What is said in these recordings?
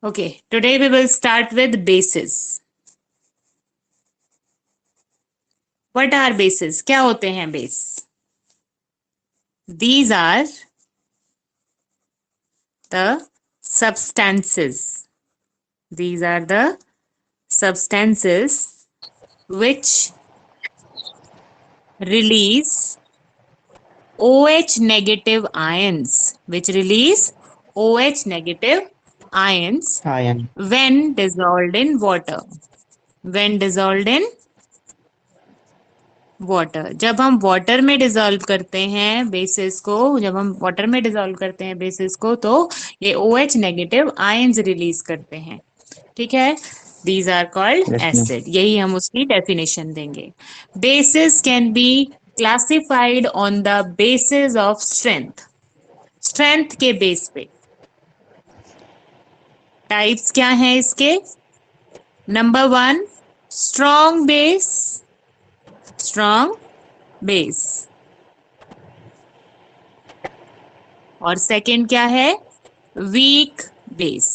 Okay, today we will start with bases. What are bases? क्या होते हैं base? These are the substances. These are the substances which release OH negative ions, which release OH negative ions Iron. when dissolved in water. When dissolved in water, जब हम water में dissolve करते हैं basis को, जब हम water में dissolve करते हैं बेसिस को, तो ये OH नेगेटिव आयंस रिलीज करते हैं। ठीक है, these are called Yes, ma'am. Acid. यही हम उसकी डेफिनेशन देंगे। Bases can be classified on the basis of strength. Strength के बेस पे टाइप्स क्या हैं इसके? Number 1, strong base. Strong base. और सेकंड क्या है? Weak base.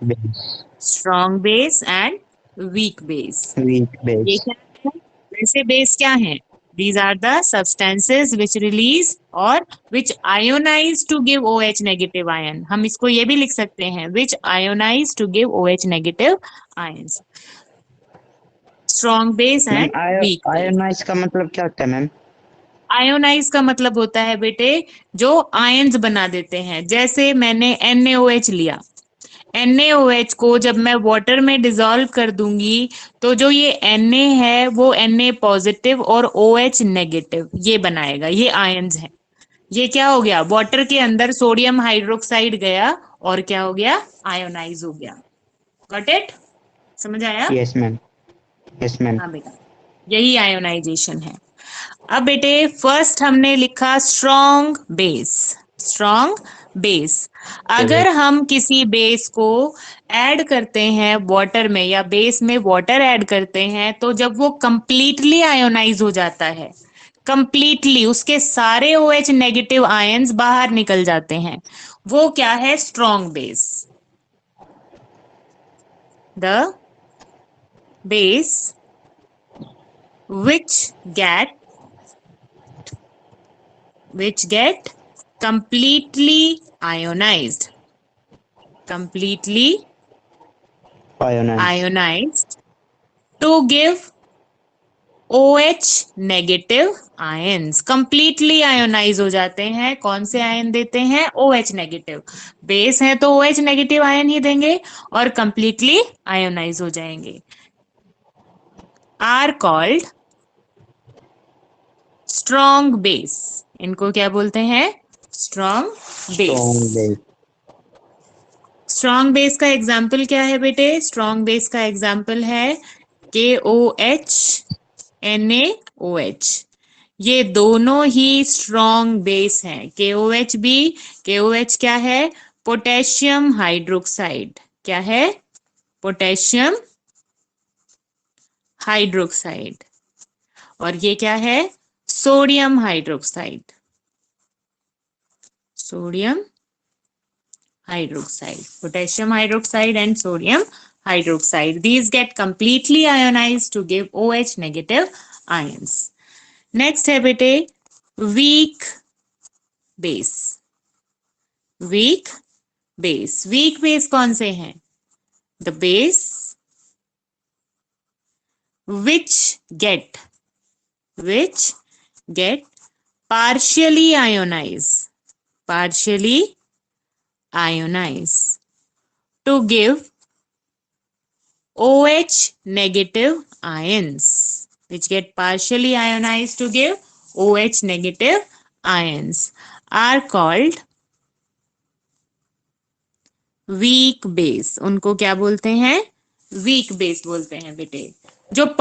Base. Strong base and weak base. Weak ये base. क्या है? वैसे बेस क्या है? These are the substances which release or which ionize to give OH negative ion. हम इसको ये भी लिख सकते हैं, which ionize to give OH negative ions. Strong base ma'am and weak base. Ionize का मतलब क्या होता है मैम? आयोनाइज का मतलब होता है बेटे जो आयंस बना देते हैं। जैसे मैंने NaOH लिया, NaOH को जब मैं वाटर में डिसॉल्व कर दूंगी तो जो ये Na है वो Na पॉजिटिव और OH नेगेटिव ये बनाएगा। ये आयंस है। ये क्या हो गया? वाटर के अंदर सोडियम हाइड्रोक्साइड गया और क्या हो गया? आयोनाइज हो गया। Got it? समझ आया? Yes ma'am. Yes ma'am. हाँ बेटा, यही आयोनाइजेशन है। अब बेटे फर्स्ट हमने लिखा स्ट्रॉन्ग बेस। Strong base. अगर हम किसी बेस को ऐड करते हैं वाटर में या बेस में वाटर ऐड करते हैं तो जब वो कंप्लीटली आयोनाइज हो जाता है, कंप्लीटली उसके सारे OH नेगेटिव आयंस बाहर निकल जाते हैं, वो क्या है? Strong base. The base which get completely ionized, completely ionize. ionized to give OH negative ions. Completely ionize हो जाते हैं। कौन से आयन देते हैं? OH negative. बेस है तो OH नेगेटिव आयन ही देंगे और कंप्लीटली आयोनाइज हो जाएंगे। Are called strong base. इनको क्या बोलते हैं? Strong base. Strong base. Strong base का एग्जाम्पल क्या है बेटे? स्ट्रॉन्ग बेस का एग्जाम्पल है KOH, NaOH। ये दोनों ही स्ट्रॉन्ग बेस हैं। KOH भी, KOH क्या है? Potassium hydroxide. क्या है? Potassium hydroxide. और ये क्या है? Sodium hydroxide. Sodium hydroxide, potassium hydroxide and sodium hydroxide. These get completely ionized to give OH negative ions. Next है बेटे weak base. Weak base. Weak base कौन से हैं? The base which get partially ionized, to give OH negative ions, which get partially ionized to give OH negative ions, are called weak base. उनको क्या बोलते हैं? weak base बोलते हैं बेटे। जो वीक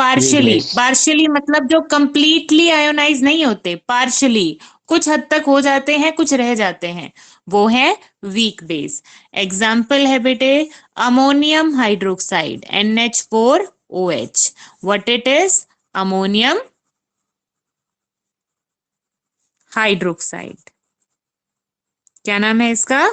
बेस. पार्शियली मतलब जो कंप्लीटली आयोनाइज नहीं होते, पार्शियली कुछ हद तक हो जाते हैं, कुछ रह जाते हैं, वो है वीक बेस। एग्जाम्पल है बेटे ammonium hydroxide NH4OH। What it is? Ammonium hydroxide. क्या नाम है इसका?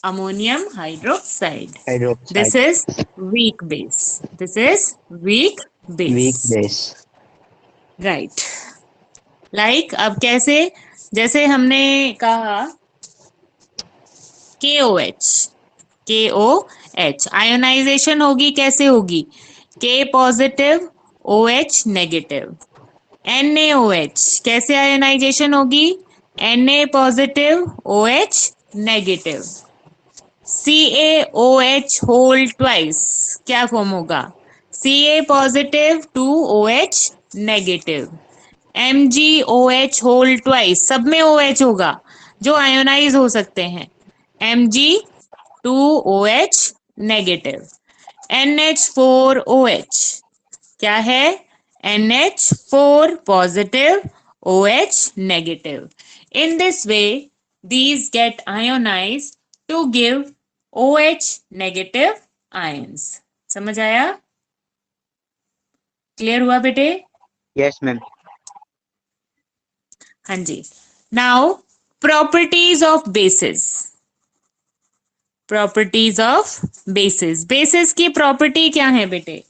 ammonium hydroxide. This hydroxide, is weak base. This is weak weak base. base. Right. Like अब कैसे, जैसे हमने कहा KOH, KOH आयोनाइजेशन होगी, कैसे होगी? K positive, OH negative. NaOH कैसे आयोनाइजेशन होगी? Na positive, OH negative. CaOH whole twice क्या फॉर्म होगा? Ca positive, 2OH negative. MgOH whole twice, सब में OH होगा जो आयोनाइज हो सकते हैं. Mg 2OH negative. NH4OH क्या है? NH4 positive, OH negative. In this way, these get ionized to give OH negative ions. समझ आया? क्लियर हुआ बेटे? Yes, ma'am. हाँ जी. Now, properties of bases. Properties of bases. Bases की property क्या है बेटे?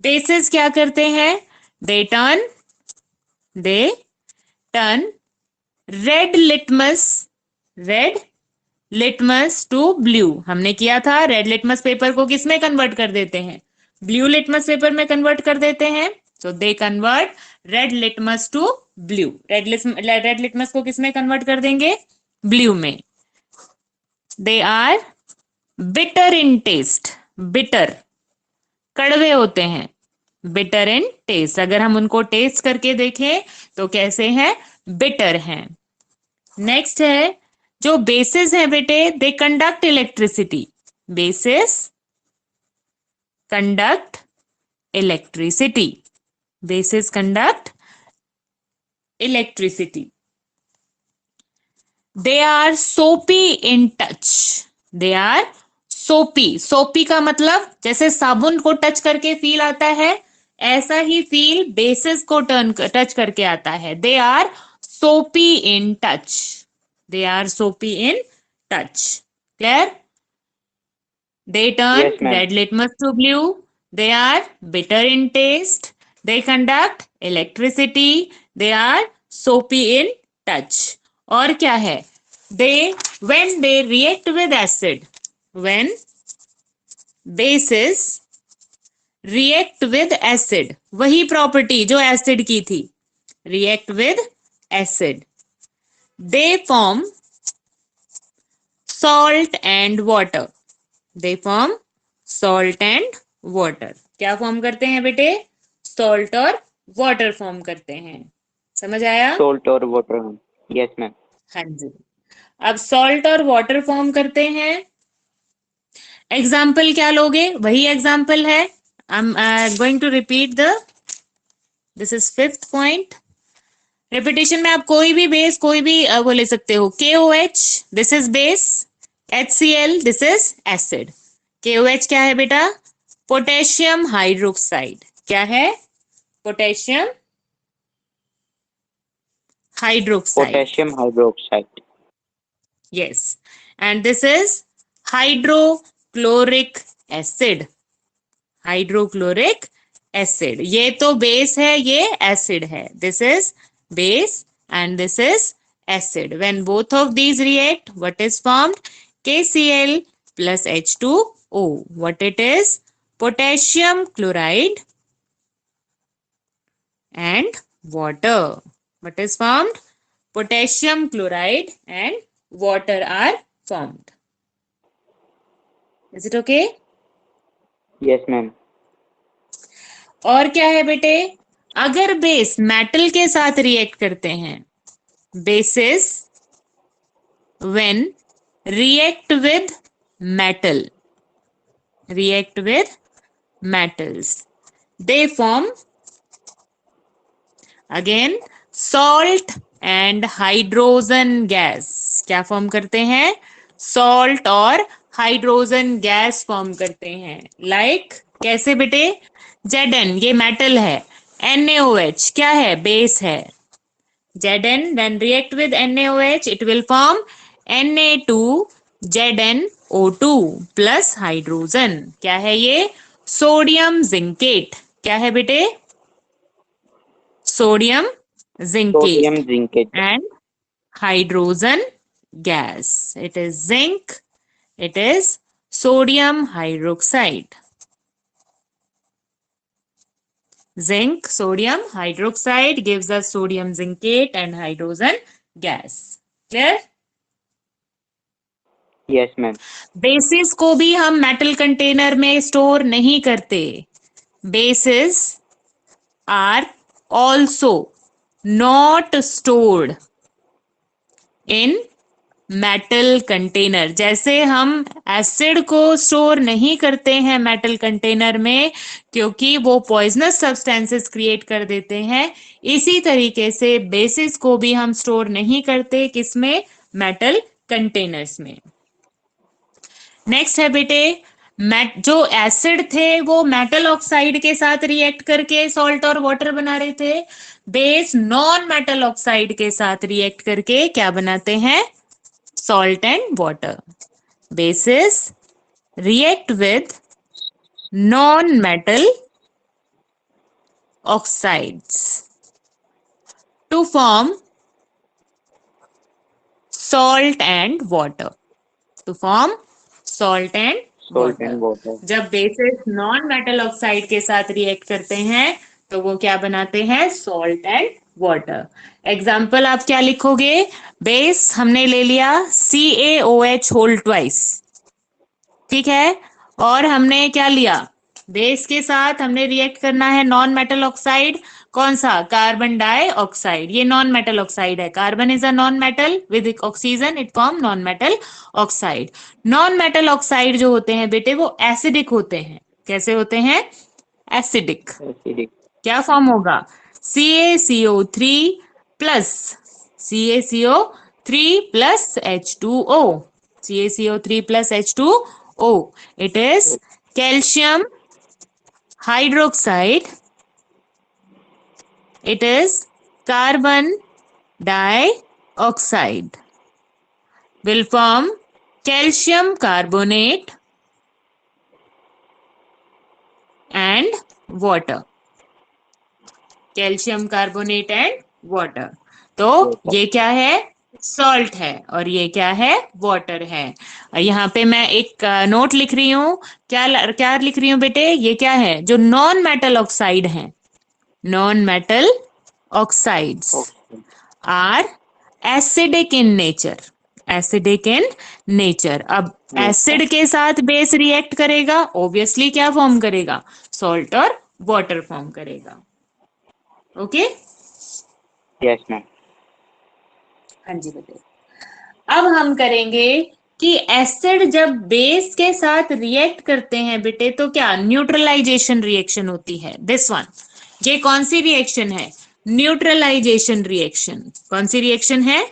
Bases क्या करते हैं? They turn red litmus to blue. हमने किया था, रेड लिटमस पेपर को किस में कन्वर्ट कर देते हैं? ब्लू लिटमस पेपर में कन्वर्ट कर देते हैं. So they convert red litmus to blue. Red litmus को किस में कन्वर्ट कर देंगे? ब्लू में. They are bitter in taste. Bitter कड़वे होते हैं. Bitter in taste. अगर हम उनको टेस्ट करके देखें तो कैसे हैं? बिटर हैं. नेक्स्ट है जो बेसिस है बेटे, they conduct electricity. Bases conduct electricity. Bases conduct electricity. They are soapy in touch. They are सोपी. सोपी का मतलब जैसे साबुन को टच करके फील आता है, ऐसा ही फील बेसिस को टच करके आता है. दे are soapy in touch. They are soapy in touch. Clear? They turn Yes, ma'am. red litmus to blue. They are bitter in taste. They conduct electricity. They are soapy in touch. और क्या है? When they react with acid. When bases react with acid. वही property जो acid की थी. React with acid. They form salt and water. They form salt and water. क्या form करते हैं बेटे? सॉल्ट और वाटर फॉर्म करते हैं. समझ आया? Salt or water. Yes, ma'am. हाँ जी. अब सॉल्ट और वाटर फॉर्म करते हैं. एग्जाम्पल क्या लोगे? वही एग्जाम्पल है. I am going to repeat this is 5th point. Repetition में आप कोई भी बेस, कोई भी वो ले सकते हो. KOH this is base. HCl this is acid. KOH क्या है बेटा? Potassium hydroxide. क्या है? Potassium hydroxide. Potassium hydroxide. Yes. And this is hydrochloric acid. Hydrochloric acid. ये तो बेस है, ये एसिड है. This is base and this is acid. When both of these react, what is formed? KCl plus H2O. What it is? Potassium chloride and water. What is formed? Potassium chloride and water are formed. Is it okay? Yes, ma'am. और क्या है बेटे? अगर base metal के साथ react करते हैं, basis when react with metal, react with metals, they form again salt and hydrogen gas. क्या फॉर्म करते हैं? सॉल्ट और हाइड्रोजन गैस फॉर्म करते हैं. लाइक कैसे बेटे? Zn ये मेटल है. NaOH क्या है? बेस है. Zn when react with NaOH it will form Na2Zn O2 plus hydrogen. क्या है ये? Sodium zincate. क्या है बेटे? Sodium Sodium zincate zincate. And hydrogen gas. It is zinc, it is sodium hydroxide. Zinc sodium hydroxide gives us sodium zincate and hydrogen gas. Clear? Yes, ma'am. Bases को भी हम metal container में store नहीं करते। Bases are also not stored in metal container. जैसे हम acid को store नहीं करते हैं मेटल कंटेनर में क्योंकि वो पॉइजनस सब्सटेंसेस क्रिएट कर देते हैं, इसी तरीके से बेसिस को भी हम स्टोर नहीं करते किसमें? मेटल कंटेनर्स में। नेक्स्ट है बेटे, जो एसिड थे वो मेटल ऑक्साइड के साथ रिएक्ट करके सॉल्ट और वाटर बना रहे थे। बेस नॉन मेटल ऑक्साइड के साथ रिएक्ट करके क्या बनाते हैं? salt and water. Bases react with non-metal oxides to form salt and water. To form salt and Salt water. and water. जब बेसिस नॉन मेटल ऑक्साइड के साथ रिएक्ट करते हैं तो वो क्या बनाते हैं? Salt and water. एग्जाम्पल आप क्या लिखोगे? बेस हमने ले लिया CaOH होल ट्वाइस, ठीक है, और हमने क्या लिया? बेस के साथ हमने रिएक्ट करना है नॉन मेटल ऑक्साइड। कौन सा? Carbon dioxide. ये नॉन मेटल ऑक्साइड है। Carbon is a non metal, with oxygen it form non metal oxide. Non metal oxide जो होते हैं बेटे वो एसिडिक होते हैं। कैसे होते हैं? एसिडिक। Acidic. क्या फॉर्म होगा? CaCO3 plus CaCO3 plus H2O। CaCO3 plus H2O। It is calcium hydroxide. It is carbon dioxide. Will form calcium carbonate and water. Calcium carbonate and water. तो ये क्या है? सॉल्ट है और ये क्या है? वाटर है। और यहाँ पे मैं एक नोट लिख रही हूँ। क्या लिख रही हूँ बेटे? ये क्या है? जो नॉन मेटल ऑक्साइड है, non metal oxides Okay. Are acidic in nature. Acidic in nature. अब Yes, एसिड के साथ बेस रिएक्ट करेगा, ऑब्वियसली क्या फॉर्म करेगा? सॉल्ट और वाटर फॉर्म करेगा। ओके? yes, ma'am. हाँ जी बेटे। अब हम करेंगे कि एसिड जब बेस के साथ रिएक्ट करते हैं बेटे तो क्या न्यूट्रलाइजेशन रिएक्शन होती है। दिस वन, ये कौन सी रिएक्शन है? Neutralization reaction. कौन सी रिएक्शन है?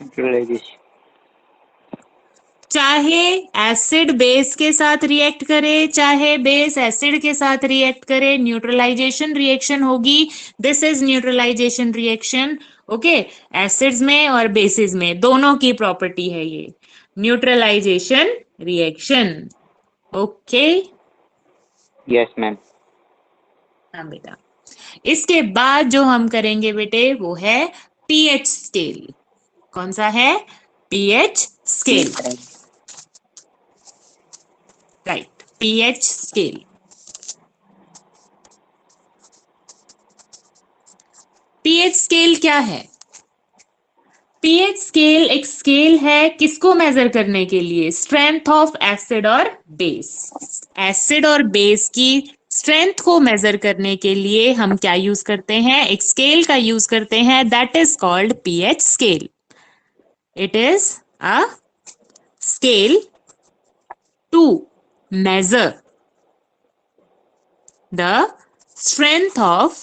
Neutralization. चाहे एसिड बेस के साथ रिएक्ट करे, चाहे बेस एसिड के साथ रिएक्ट करे, न्यूट्रलाइजेशन रिएक्शन होगी। This is neutralization reaction. Okay, acids में और बेसिस में दोनों की प्रॉपर्टी है ये neutralisation reaction. Okay? Yes, ma'am. हाँ बेटा। इसके बाद जो हम करेंगे बेटे वो है पीएच स्केल। कौन सा है? PH scale. Right, pH scale. PH scale क्या है? पीएच स्केल एक स्केल है किसको मेजर करने के लिए? स्ट्रेंथ ऑफ एसिड और बेस। एसिड और बेस की स्ट्रेंथ को मेजर करने के लिए हम क्या यूज करते हैं? एक स्केल का यूज करते हैं, that is called pH scale. It is a scale to measure the strength of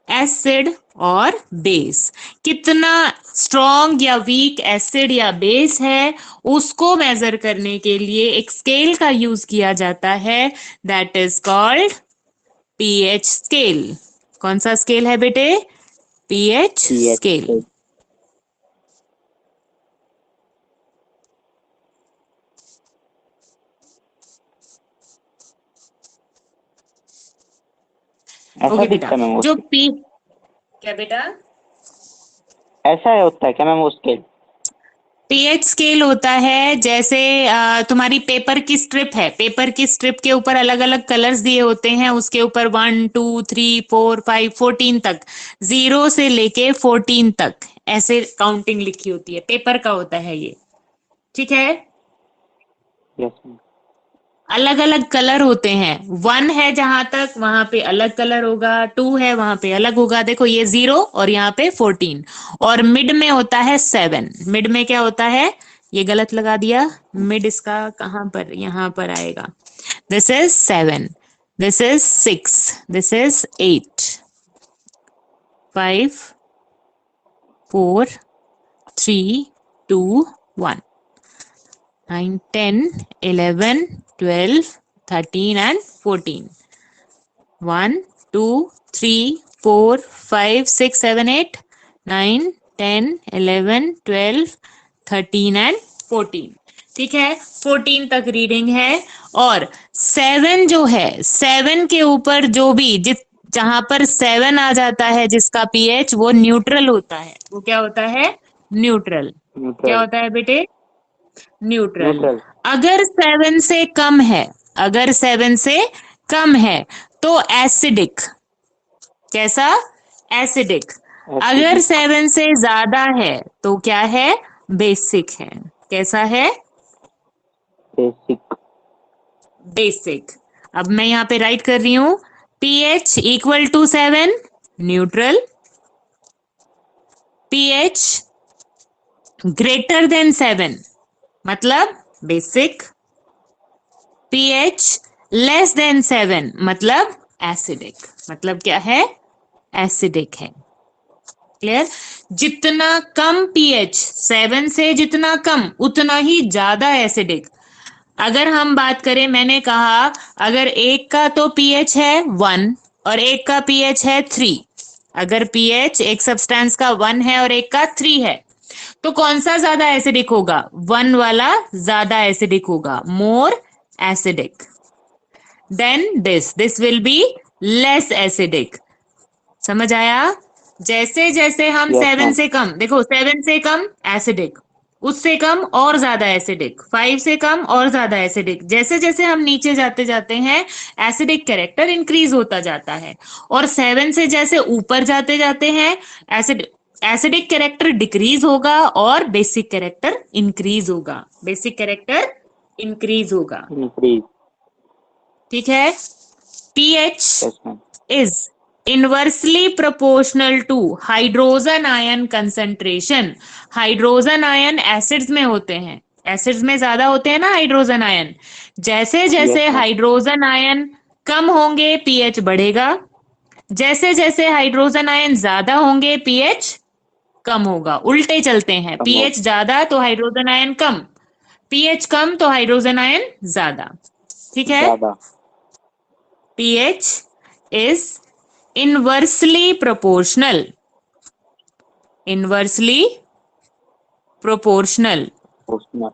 acid और बेस। कितना स्ट्रॉन्ग या वीक एसिड या बेस है उसको मेजर करने के लिए एक स्केल का यूज किया जाता है, that is called pH scale. कौन सा स्केल है बेटे? PH Yes. स्केल। ऐसा ओके दिखता बेटा, है मैम वो जो स्केल? पी क्या बेटा? ऐसा है होता है क्या मैम वो स्केल? पीएच स्केल होता है जैसे तुम्हारी पेपर की स्ट्रिप है, पेपर की स्ट्रिप के ऊपर अलग अलग कलर्स दिए होते हैं, उसके ऊपर 1 2 3 4 5 14 तक, 0 से लेके 14 तक ऐसे काउंटिंग लिखी होती है, पेपर का होता है ये। ठीक है, यस मैम। अलग अलग कलर होते हैं। 1 है जहां तक, वहां पे अलग कलर होगा, 2 है वहां पे अलग होगा। देखो ये 0 और यहाँ पे 14, और मिड में होता है 7। मिड में क्या होता है? ये गलत लगा दिया, मिड इसका कहाँ पर, यहाँ पर आएगा। This is 7, this is 6, this is 8, 5 4 3 2 1, 9 10 11 12 13 and 14, 1 2 3 4 5 6 7 8 9 10 11 12 13 and 14। ठीक है, 14 तक रीडिंग है। और 7 जो है, 7 के ऊपर जो भी जहां पर 7 आ जाता है जिसका पीएच, वो न्यूट्रल होता है। वो क्या होता है? न्यूट्रल। क्या न्यूट्रल। होता है बेटे? न्यूट्रल। न्यूट्रल। अगर 7 से कम है, अगर 7 से कम है तो एसिडिक। कैसा? एसिडिक। अगर एसिडिक। 7 से ज्यादा है तो क्या है? बेसिक है। कैसा है? बेसिक। बेसिक। अब मैं यहाँ पे राइट कर रही हूं, pH equal to 7 neutral, pH greater than 7 मतलब बेसिक, पीएच लेस देन 7 मतलब एसिडिक। मतलब क्या है? एसिडिक है। क्लियर? जितना कम पीएच, 7 से जितना कम उतना ही ज्यादा एसिडिक। अगर हम बात करें, मैंने कहा अगर एक का तो पीएच है 1 और एक का पीएच है 3, अगर पीएच एक सब्सटेंस का 1 है और एक का 3 है, तो कौन सा ज्यादा एसिडिक होगा? 1 वाला ज्यादा एसिडिक होगा, more acidic. Then this will be less acidic. समझ आया? जैसे जैसे हम यस 7 मैम। से कम, देखो 7 से कम एसिडिक, उससे कम और ज्यादा एसिडिक, 5 से कम और ज्यादा एसिडिक, जैसे जैसे हम नीचे जाते जाते हैं एसिडिक कैरेक्टर इंक्रीज होता जाता है। और 7 से जैसे ऊपर जाते जाते हैं एसिडिक कैरेक्टर डिक्रीज होगा और बेसिक कैरेक्टर इंक्रीज होगा, बेसिक कैरेक्टर इंक्रीज होगा। इंक्रीज। ठीक है, pH yes ma'am. is inversely proportional to hydrogen ion concentration। Hydrogen ion acids में होते हैं, एसिड्स में ज्यादा होते हैं ना हाइड्रोजन आयन। जैसे यस जैसे मैम। हाइड्रोजन आयन कम होंगे पीएच बढ़ेगा, जैसे जैसे हाइड्रोजन आयन ज्यादा होंगे पीएच कम होगा। उल्टे चलते हैं, कम हो। पीएच ज्यादा तो हाइड्रोजन आयन कम, पीएच कम तो हाइड्रोजन आयन ज्यादा। ठीक है, ज्यादा। pH is inversely proportional, inversely proportional उसमें।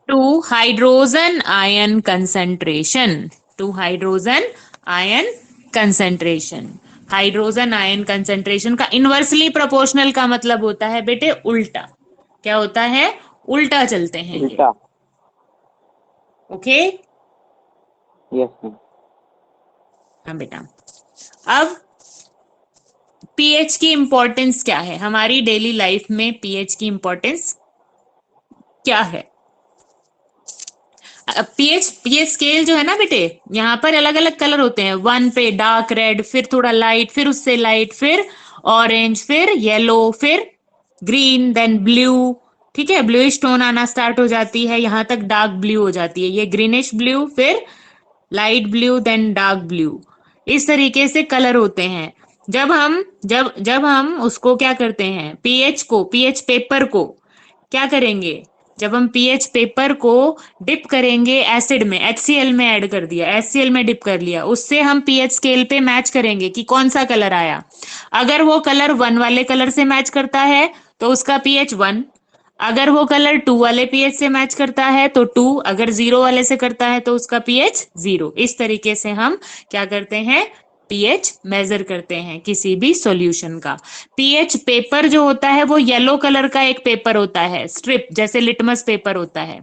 to hydrogen ion concentration, to hydrogen ion concentration। Hydrogen ion concentration का इनवर्सली प्रोपोर्शनल का मतलब होता है बेटे उल्टा। क्या होता है? उल्टा चलते हैं ये। उल्टा। Okay, yes ma'am. हाँ बेटा। अब पीएच की इंपॉर्टेंस क्या है हमारी डेली लाइफ में? पीएच की इंपॉर्टेंस क्या है? पीएच पीएच स्केल जो है ना बेटे, यहाँ पर अलग अलग कलर होते हैं। 1 पे डार्क रेड, फिर थोड़ा लाइट, फिर उससे लाइट, फिर ऑरेंज, फिर येलो, फिर ग्रीन, देन ब्लू। ठीक है, ब्लूइश टोन आना स्टार्ट हो जाती है, यहाँ तक डार्क ब्लू हो जाती है, ये ग्रीनिश ब्लू, फिर light blue, then dark blue. इस तरीके से कलर होते हैं। जब हम उसको क्या करते हैं, पीएच पेपर को क्या करेंगे? जब हम पीएच पेपर को डिप करेंगे एसिड में, HCl में ऐड कर दिया, HCl में डिप कर लिया, उससे हम पीएच स्केल पे मैच करेंगे कि कौन सा कलर आया। अगर वो कलर 1 वाले कलर से मैच करता है तो उसका पीएच 1, अगर वो कलर 2 वाले पीएच से मैच करता है तो 2, अगर 0 वाले से करता है तो उसका पीएच 0। इस तरीके से हम क्या करते हैं? पीएच मेजर करते हैं किसी भी सॉल्यूशन का। पीएच पेपर जो होता है वो येलो कलर का एक पेपर होता है, स्ट्रिप जैसे लिटमस पेपर होता है,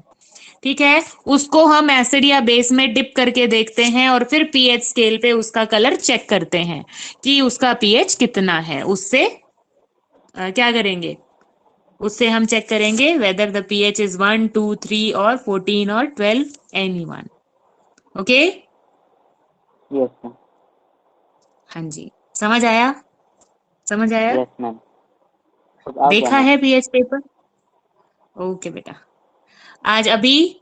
ठीक है। उसको हम एसिड या बेस में डिप करके देखते हैं और फिर पीएच स्केल पे उसका कलर चेक करते हैं कि उसका पीएच कितना है। उससे क्या करेंगे, उससे हम चेक करेंगे वेदर द पीएच इज 1, 2, 3 और 14 और 12, any one. Okay, yes ma'am. हाँ जी, समझ आया, समझ आया, यस मैम, अब आ गया देखा मैम। है पीएच पेपर। ओके बेटा, आज अभी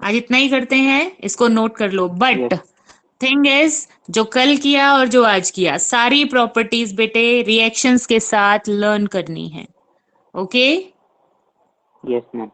आज इतना ही करते हैं, इसको नोट कर लो। But yes. थिंग इज, जो कल किया और जो आज किया, सारी प्रॉपर्टीज बेटे रिएक्शंस के साथ लर्न करनी है। Okay, yes ma'am.